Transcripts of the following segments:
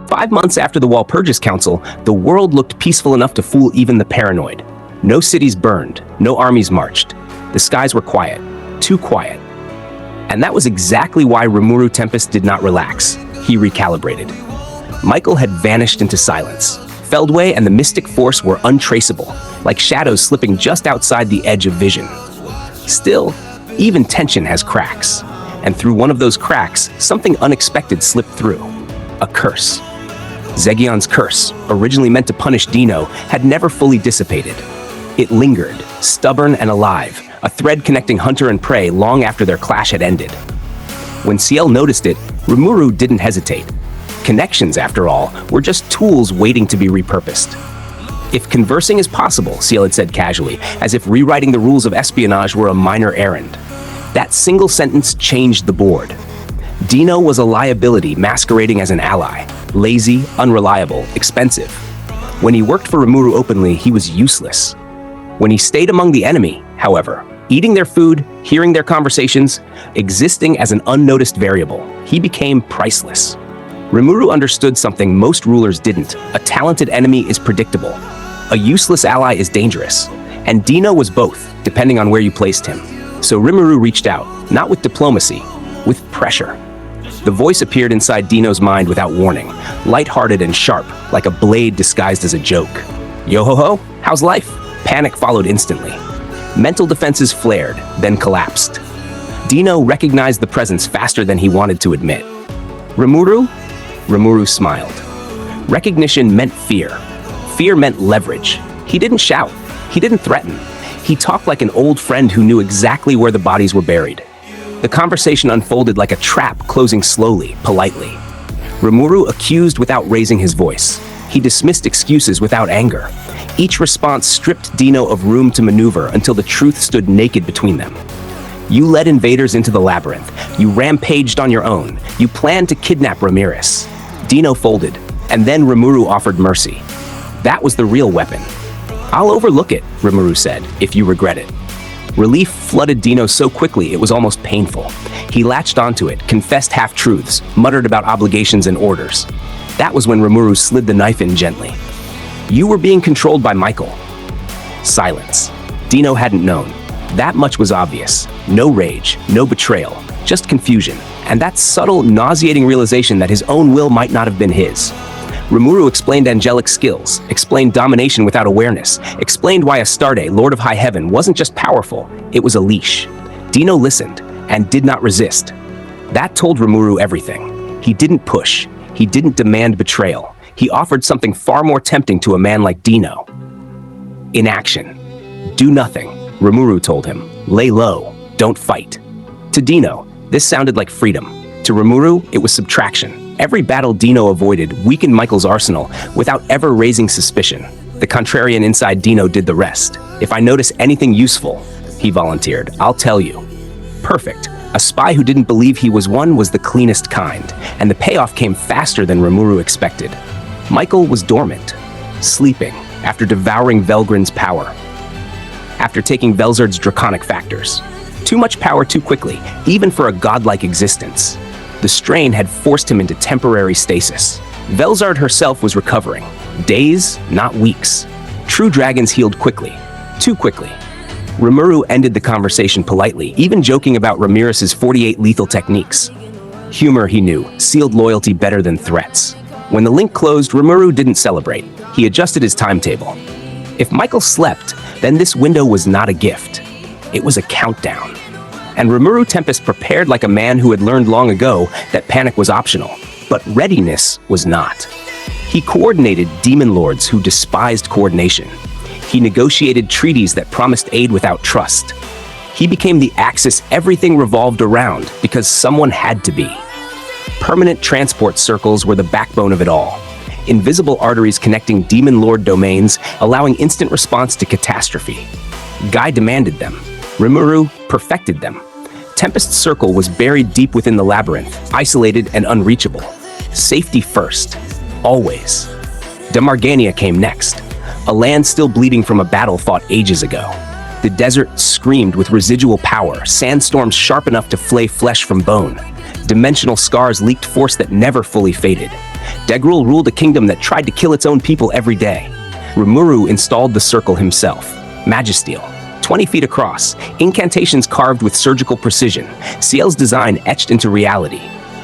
5 months after the Walpurgis Council, the world looked peaceful enough to fool even the paranoid. No cities burned, no armies marched. The skies were quiet, too quiet. And that was exactly why Rimuru Tempest did not relax. He recalibrated. Michael had vanished into silence. Feldway and the mystic force were untraceable, like shadows slipping just outside the edge of vision. Still, even tension has cracks. And through one of those cracks, something unexpected slipped through. A curse. Zegion's curse, originally meant to punish Deeno, had never fully dissipated. It lingered, stubborn and alive, a thread connecting hunter and prey long after their clash had ended. When Ciel noticed it, Rimuru didn't hesitate. Connections, after all, were just tools waiting to be repurposed. If conversing is possible, Ciel had said casually, as if rewriting the rules of espionage were a minor errand. That single sentence changed the board. Deeno was a liability masquerading as an ally, lazy, unreliable, expensive. When he worked for Rimuru openly, he was useless. When he stayed among the enemy, however, eating their food, hearing their conversations, existing as an unnoticed variable, he became priceless. Rimuru understood something most rulers didn't. A talented enemy is predictable. A useless ally is dangerous. And Deeno was both, depending on where you placed him. So Rimuru reached out, not with diplomacy, with pressure. The voice appeared inside Deeno's mind without warning, lighthearted and sharp, like a blade disguised as a joke. Yo-ho-ho, how's life? Panic followed instantly. Mental defenses flared, then collapsed. Deeno recognized the presence faster than he wanted to admit. Rimuru? Rimuru smiled. Recognition meant fear. Fear meant leverage. He didn't shout. He didn't threaten. He talked like an old friend who knew exactly where the bodies were buried. The conversation unfolded like a trap closing slowly, politely. Rimuru accused without raising his voice. He dismissed excuses without anger. Each response stripped Deeno of room to maneuver until the truth stood naked between them. You led invaders into the labyrinth. You rampaged on your own. You planned to kidnap Ramirez. Deeno folded, and then Rimuru offered mercy. That was the real weapon. I'll overlook it, Rimuru said, if you regret it. Relief flooded Deeno so quickly it was almost painful. He latched onto it, confessed half-truths, muttered about obligations and orders. That was when Rimuru slid the knife in gently. You were being controlled by Michael. Silence. Deeno hadn't known. That much was obvious. No rage, no betrayal, just confusion, and that subtle, nauseating realization that his own will might not have been his. Rimuru explained angelic skills, explained domination without awareness, explained why Astarte, Lord of High Heaven, wasn't just powerful, it was a leash. Deeno listened, and did not resist. That told Rimuru everything. He didn't push. He didn't demand betrayal. He offered something far more tempting to a man like Deeno. Inaction. Do nothing, Rimuru told him. Lay low. Don't fight. To Deeno, this sounded like freedom. To Rimuru, it was subtraction. Every battle Deeno avoided weakened Michael's arsenal without ever raising suspicion. The contrarian inside Deeno did the rest. If I notice anything useful, he volunteered, I'll tell you. Perfect. A spy who didn't believe he was one was the cleanest kind, and the payoff came faster than Rimuru expected. Michael was dormant, sleeping, after devouring Velgrin's power. After taking Velzard's draconic factors. Too much power too quickly, even for a godlike existence. The strain had forced him into temporary stasis. Velzard herself was recovering. Days, not weeks. True dragons healed quickly. Too quickly. Rimuru ended the conversation politely, even joking about Ramirez's 48 lethal techniques. Humor, he knew, sealed loyalty better than threats. When the link closed, Rimuru didn't celebrate. He adjusted his timetable. If Michael slept, then this window was not a gift. It was a countdown. And Rimuru Tempest prepared like a man who had learned long ago that panic was optional, but readiness was not. He coordinated demon lords who despised coordination. He negotiated treaties that promised aid without trust. He became the axis everything revolved around because someone had to be. Permanent transport circles were the backbone of it all. Invisible arteries connecting demon lord domains, allowing instant response to catastrophe. Guy demanded them. Rimuru perfected them. Tempest's circle was buried deep within the labyrinth, isolated and unreachable. Safety first. Always. Damargania came next. A land still bleeding from a battle fought ages ago. The desert screamed with residual power, sandstorms sharp enough to flay flesh from bone. Dimensional scars leaked force that never fully faded. Degrul ruled a kingdom that tried to kill its own people every day. Rimuru installed the circle himself, Magisteel, 20 feet across, incantations carved with surgical precision, Ciel's design etched into reality.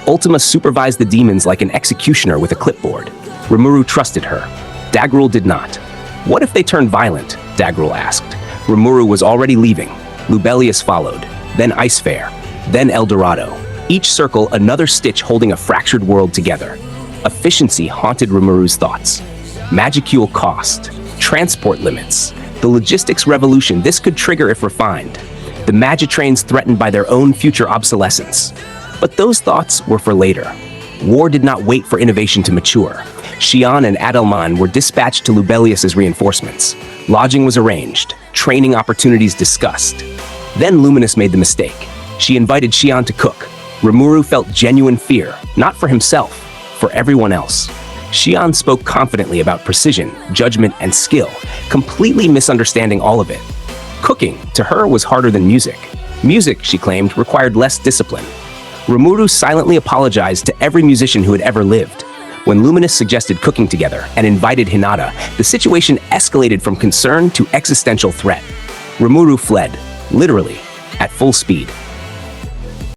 Ultima supervised the demons like an executioner with a clipboard. Rimuru trusted her. Dagrul did not. What if they turned violent? Dagrul asked. Rimuru was already leaving. Lubelius followed, then Icefayr, then El Dorado. Each circle another stitch holding a fractured world together. Efficiency haunted Rimuru's thoughts. Magicule cost, transport limits, the logistics revolution this could trigger if refined, the Magitrains threatened by their own future obsolescence. But those thoughts were for later. War did not wait for innovation to mature. Xian and Adelman were dispatched to Lubelius's reinforcements. Lodging was arranged, training opportunities discussed. Then Luminous made the mistake. She invited Xian to cook. Rimuru felt genuine fear, not for himself, for everyone else. Xian spoke confidently about precision, judgment, and skill, completely misunderstanding all of it. Cooking, to her, was harder than music. Music, she claimed, required less discipline. Rimuru silently apologized to every musician who had ever lived. When Luminous suggested cooking together and invited Hinata, the situation escalated from concern to existential threat. Rimuru fled, literally, at full speed.